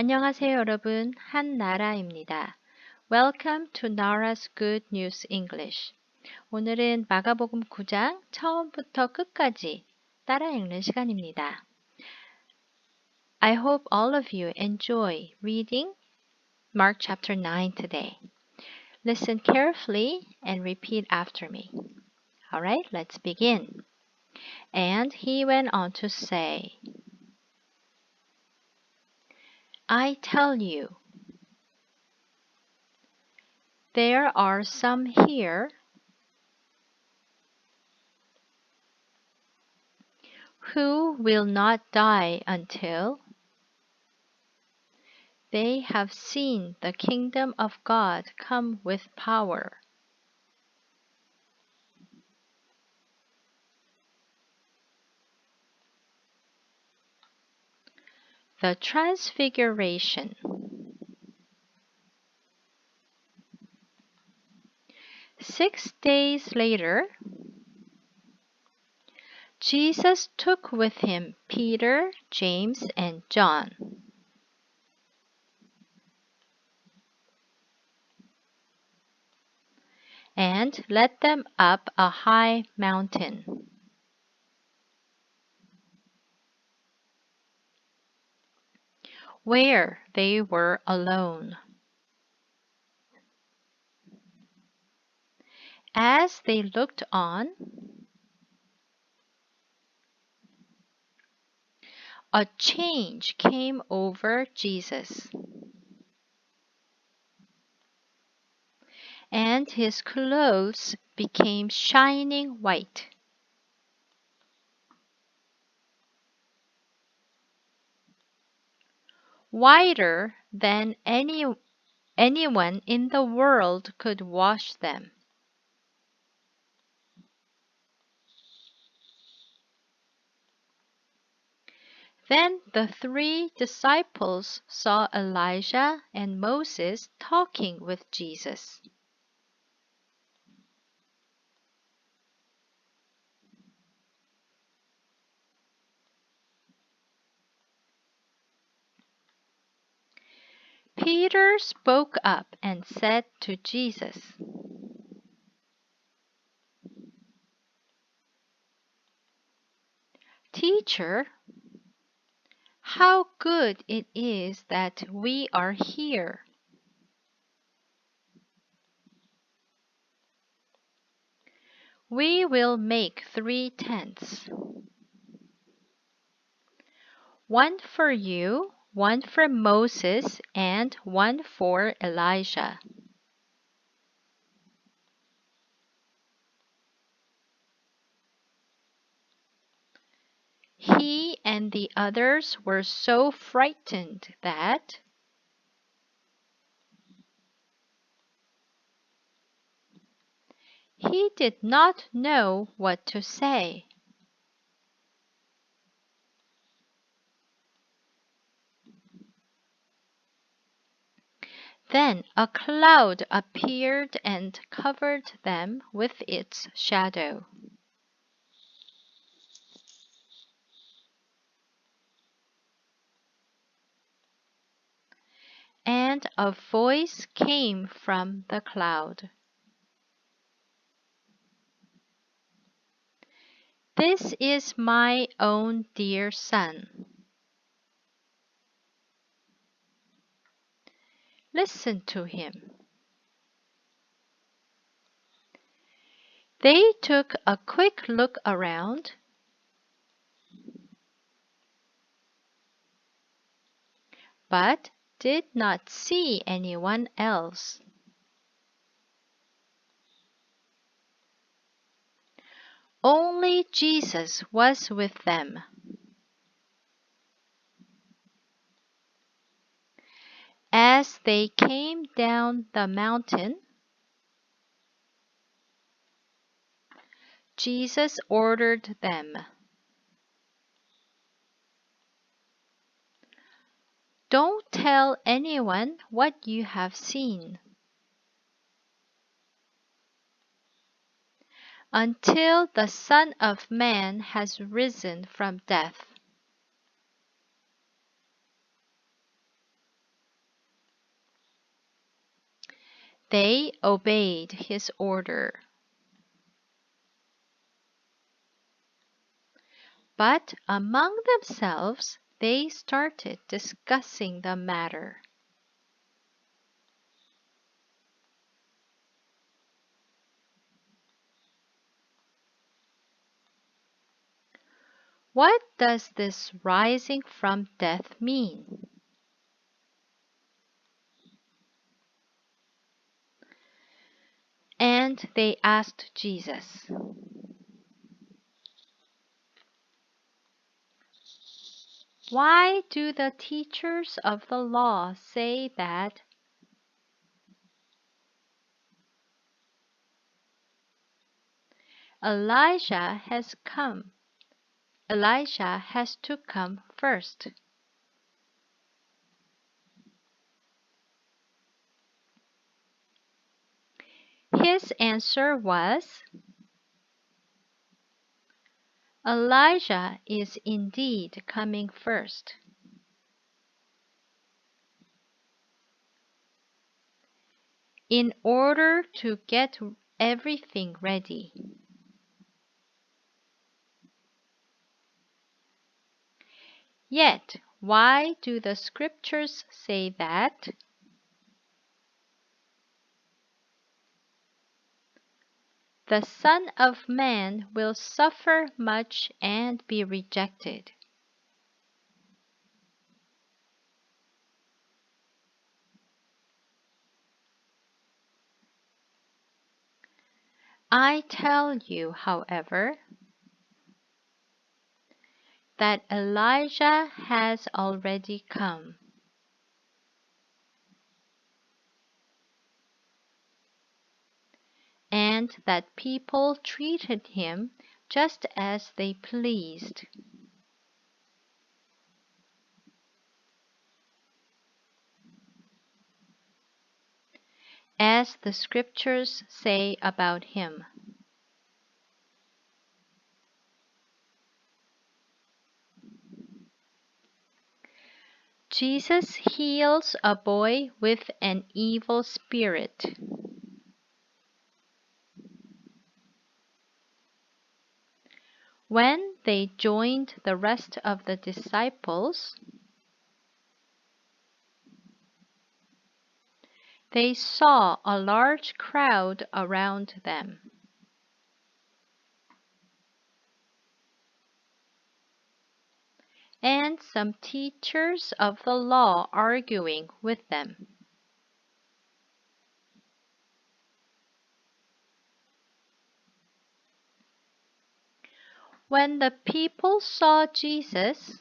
안녕하세요, 여러분. 한나라입니다. Welcome to Nara's Good News English. 오늘은 마가복음 9장 처음부터 끝까지 따라 읽는 시간입니다. I hope all of you enjoy reading Mark chapter 9 today. Listen carefully and repeat after me. Alright, let's begin. And he went on to say, I tell you, there are some here who will not die until they have seen the kingdom of God come with power. The Transfiguration. 6 days later, Jesus took with him Peter, James, and John. And led them up a high mountain. Where they were alone. As they looked on, a change came over Jesus, and his clothes became shining white. Whiter than anyone in the world could wash them. Then the 3 disciples saw Elijah and Moses talking with Jesus. Peter spoke up and said to Jesus, Teacher, how good it is that we are here. We will make 3 tents. One for you, one for Moses, and one for Elijah. He and the others were so frightened that he did not know what to say. Then a cloud appeared and covered them with its shadow. And a voice came from the cloud. This is my own dear son. Listen to him. They took a quick look around, but did not see anyone else. Only Jesus was with them. As they came down the mountain, Jesus ordered them, Don't tell anyone what you have seen until the Son of Man has risen from death. They obeyed his order. But among themselves, they started discussing the matter. What does this rising from death mean? And they asked Jesus, "Why do the teachers of the law say that Elijah has to come first?" His answer was, "Elijah is indeed coming first. In order to get everything ready. Yet, why do the scriptures say that the Son of Man will suffer much and be rejected? I tell you, however, that Elijah has already come. And that people treated him just as they pleased. As the scriptures say about him. Jesus heals a boy with an evil spirit. When they joined the rest of the disciples, they saw a large crowd around them. And some teachers of the law arguing with them. When the people saw Jesus,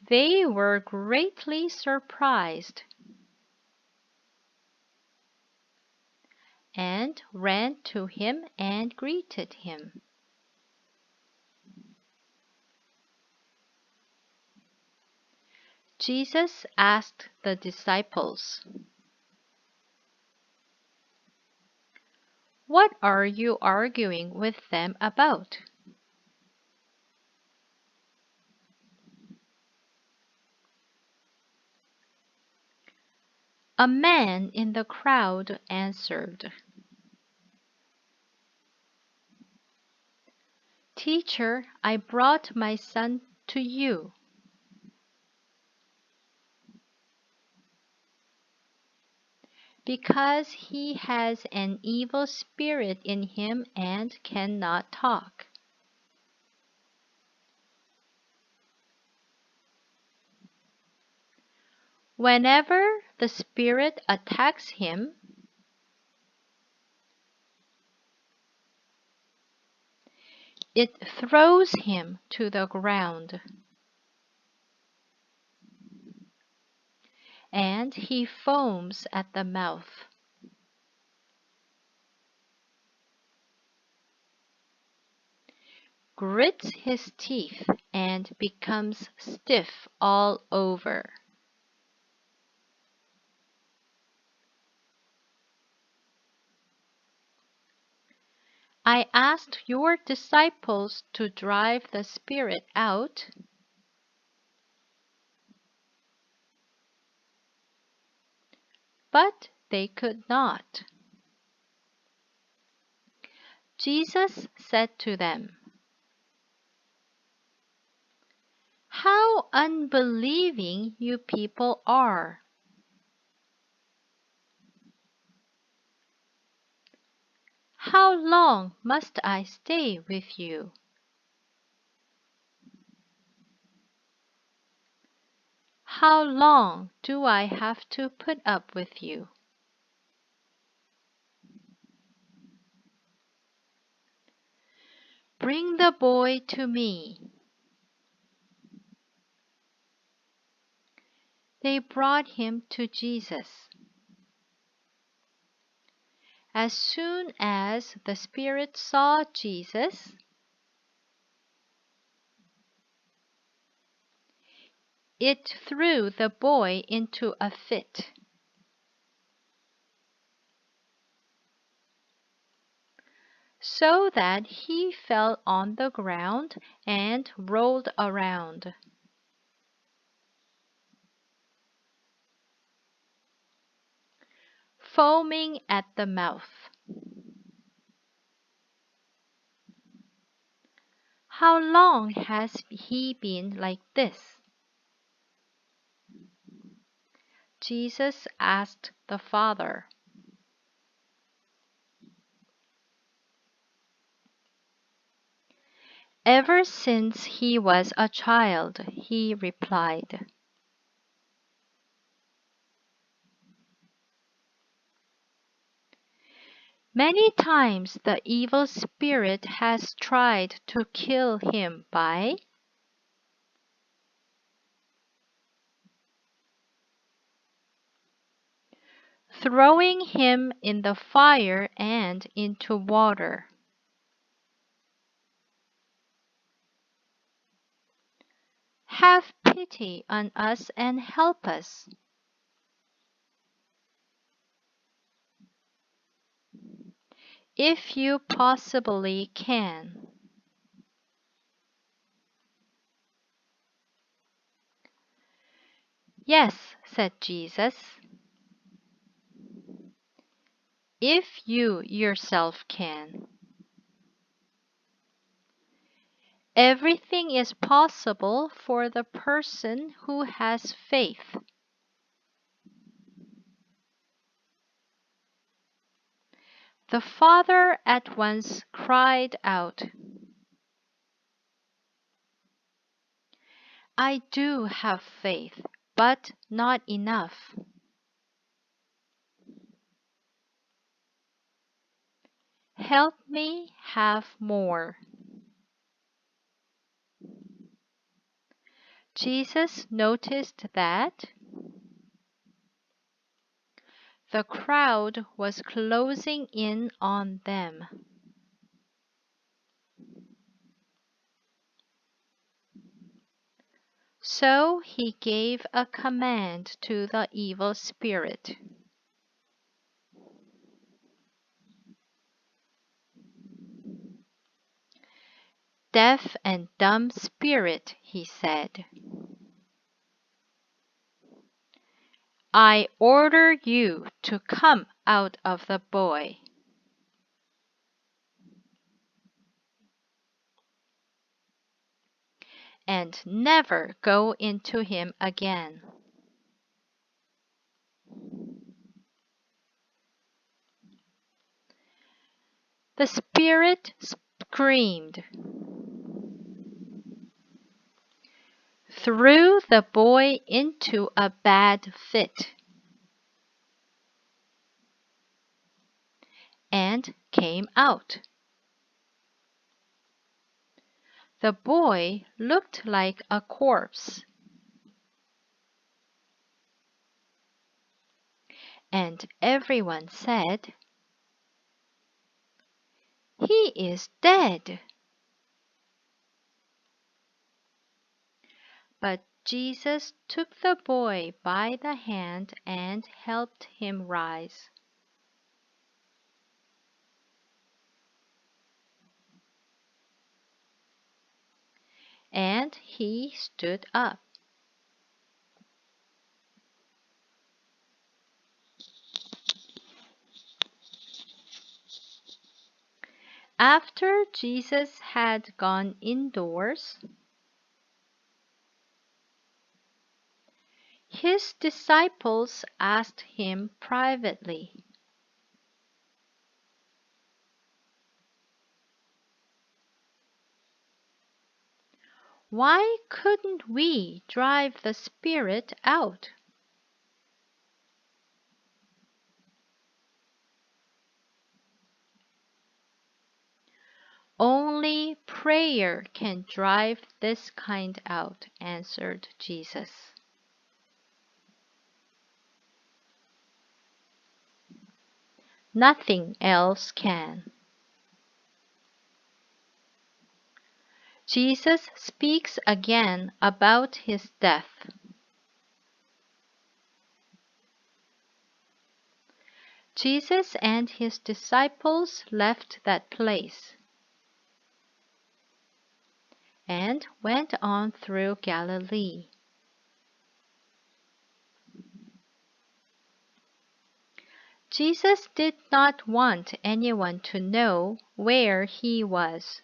they were greatly surprised and ran to him and greeted him. Jesus asked the disciples, "What are you arguing with them about?" A man in the crowd answered, "Teacher, I brought my son to you. Because he has an evil spirit in him and cannot talk. Whenever the spirit attacks him, it throws him to the ground, and he foams at the mouth. Grits his teeth and becomes stiff all over. I asked your disciples to drive the spirit out, but they could not. Jesus said to them, "How unbelieving you people are! How long must I stay with you? How long do I have to put up with you? Bring the boy to me." They brought him to Jesus. As soon as the spirit saw Jesus, it threw the boy into a fit. So that he fell on the ground and rolled around. Foaming at the mouth. "How long has he been like this?" Jesus asked the father. "Ever since he was a child," he replied. Many times the evil spirit has tried to kill him by throwing him in the fire and into water. Have pity on us and help us. If you possibly can. "Yes," said Jesus. "If you yourself can. Everything is possible for the person who has faith." The father at once cried out, "I do have faith, but not enough. Help me have more." Jesus noticed that the crowd was closing in on them. So he gave a command to the evil spirit. "Deaf and dumb spirit," he said, "I order you to come out of the boy." "And never go into him again." The spirit screamed, threw the boy into a bad fit, and came out. The boy looked like a corpse, and everyone said, "He is dead." But Jesus took the boy by the hand and helped him rise. And he stood up. After Jesus had gone indoors, his disciples asked him privately, "Why couldn't we drive the spirit out?" "Only prayer can drive this kind out," answered Jesus. "Nothing else can." Jesus speaks again about his death. Jesus and his disciples left that place and went on through Galilee. Jesus did not want anyone to know where he was.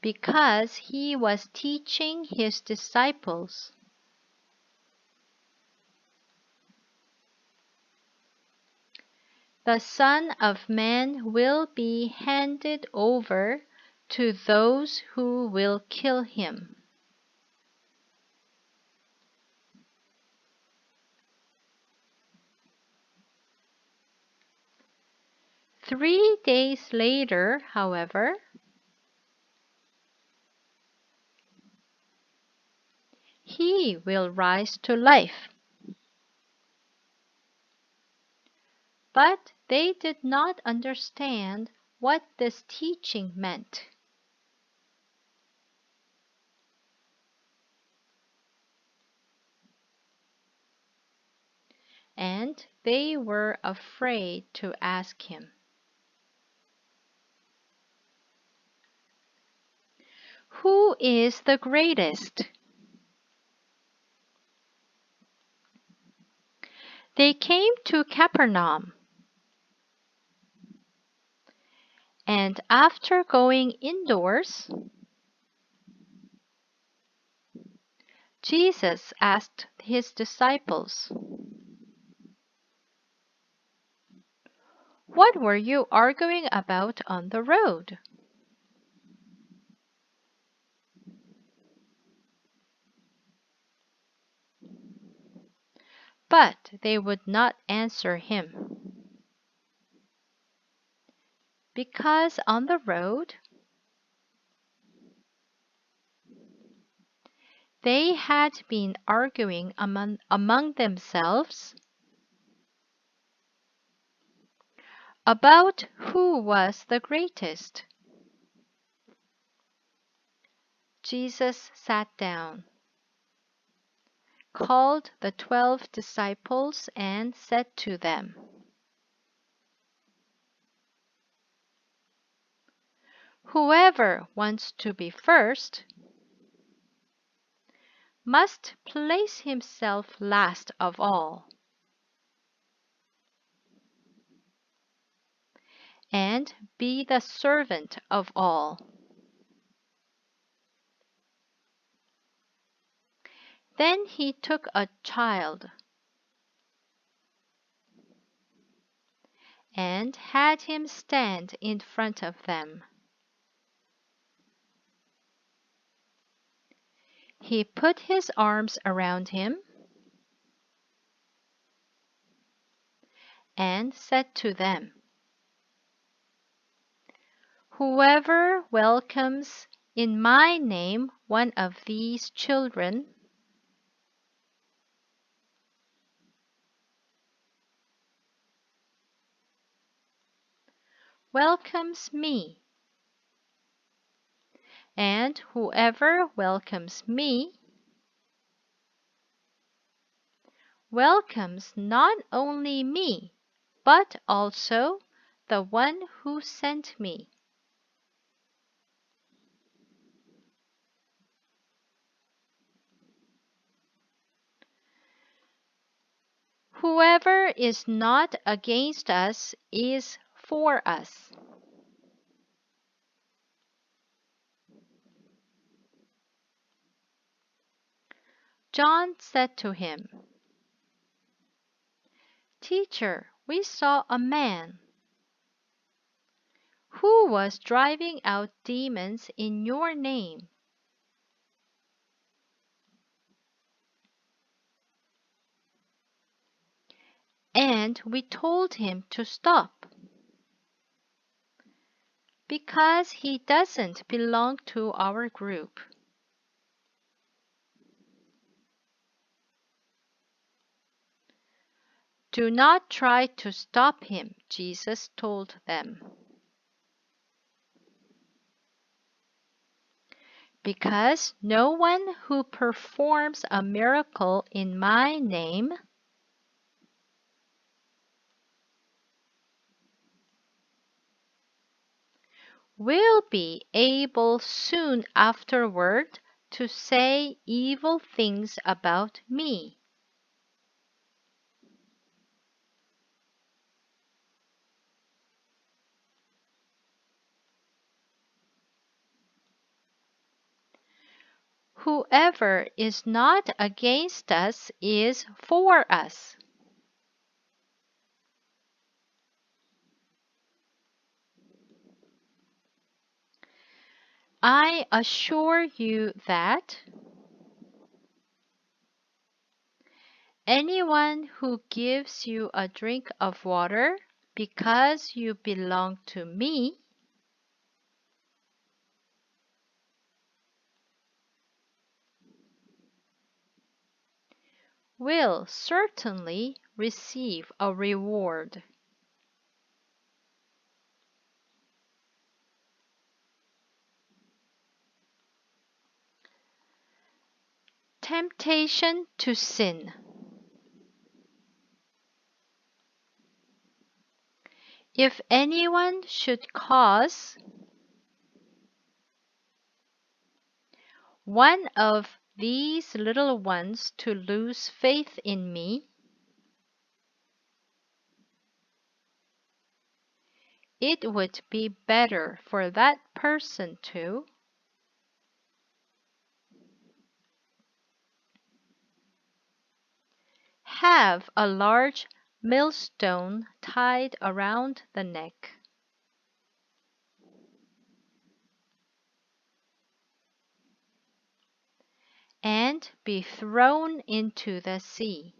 Because he was teaching his disciples. The Son of Man will be handed over to those who will kill him. "3 days later, however, he will rise to life." But they did not understand what this teaching meant. And they were afraid to ask him, "Who is the greatest?" They came to Capernaum. And after going indoors, Jesus asked his disciples, "What were you arguing about on the road?" But they would not answer him. Because on the road, they had been arguing among themselves about who was the greatest. Jesus sat down, called the 12 disciples, and said to them, "Whoever wants to be first must place himself last of all, and be the servant of all." Then he took a child and had him stand in front of them. He put his arms around him and said to them, "Whoever welcomes in my name one of these children welcomes me, and whoever welcomes me welcomes not only me, but also the one who sent me." Whoever is not against us is for us. John said to him, Teacher, we saw a man who was driving out demons in your name. And we told him to stop, because he doesn't belong to our group. Do not try to stop him, Jesus told them. Because no one who performs a miracle in my name will be able soon afterward to say evil things about me. Whoever is not against us is for us. I assure you that anyone who gives you a drink of water because you belong to me will certainly receive a reward. Temptation to sin. If anyone should cause one of these little ones to lose faith in me, it would be better for that person to have a large millstone tied around the neck and be thrown into the sea.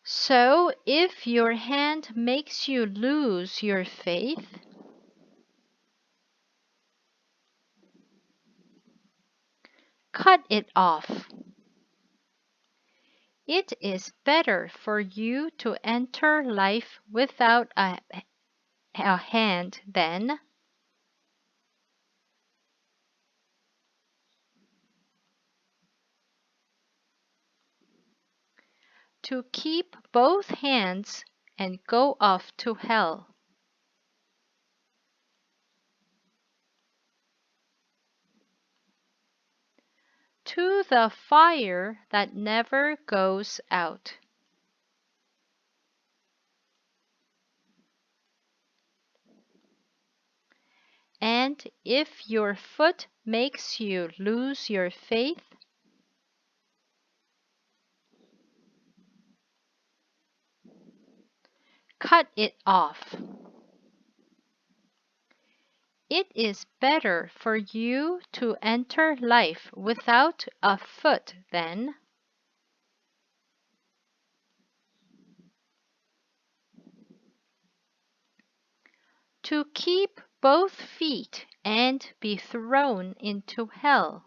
So if your hand makes you lose your faith, cut it off. It is better for you to enter life without a hand than to keep both hands and go off to hell. To the fire that never goes out. And if your foot makes you lose your faith, cut it off. It is better for you to enter life without a foot than to keep both feet and be thrown into hell.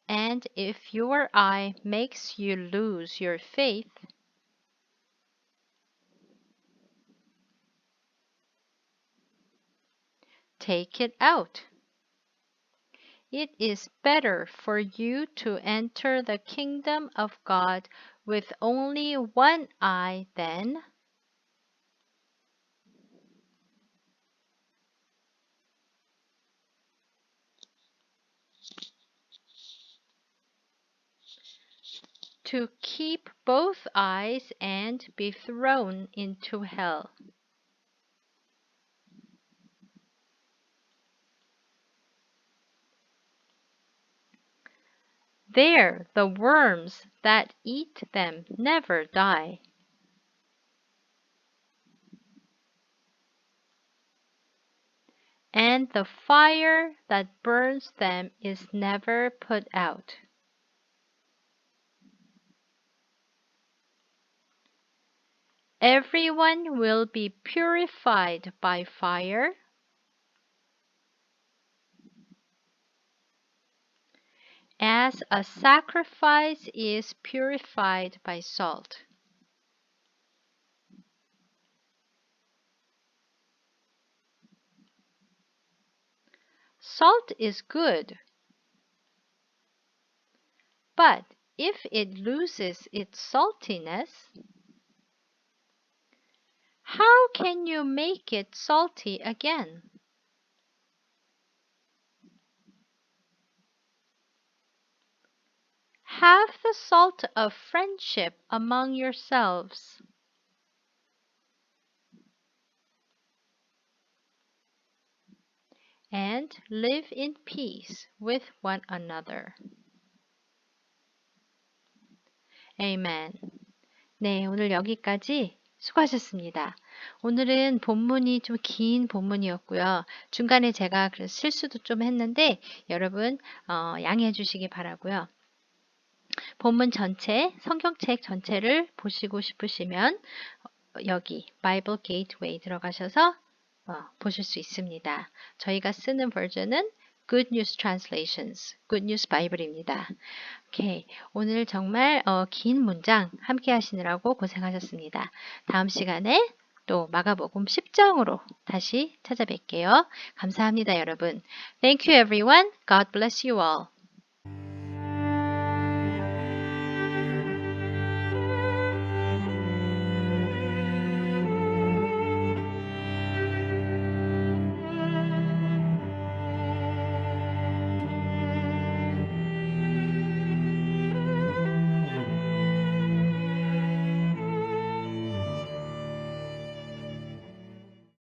And if your eye makes you lose your faith, take it out. It is better for you to enter the kingdom of God with only one eye than to keep both eyes and be thrown into hell. There the worms that eat them never die. And the fire that burns them is never put out. Everyone will be purified by fire, as a sacrifice is purified by salt. Salt is good, but if it loses its saltiness, how can you make it salty again? Have the salt of friendship among yourselves. And live in peace with one another. Amen. 네, 오늘 여기까지 수고하셨습니다. 오늘은 본문이 좀 긴 본문이었고요. 중간에 제가 실수도 좀 했는데 여러분 양해해 주시기 바라고요. 본문 전체, 성경책 전체를 보시고 싶으시면 여기 바이블 게이트웨이 들어가셔서 보실 수 있습니다. 저희가 쓰는 버전은 Good News Translations, Good News 바이블입니다. 오케이, 오늘 정말 긴 문장 함께 하시느라고 고생하셨습니다. 다음 시간에 또 마가복음 10장으로 다시 찾아뵐게요. 감사합니다, 여러분. Thank you, everyone. God bless you all.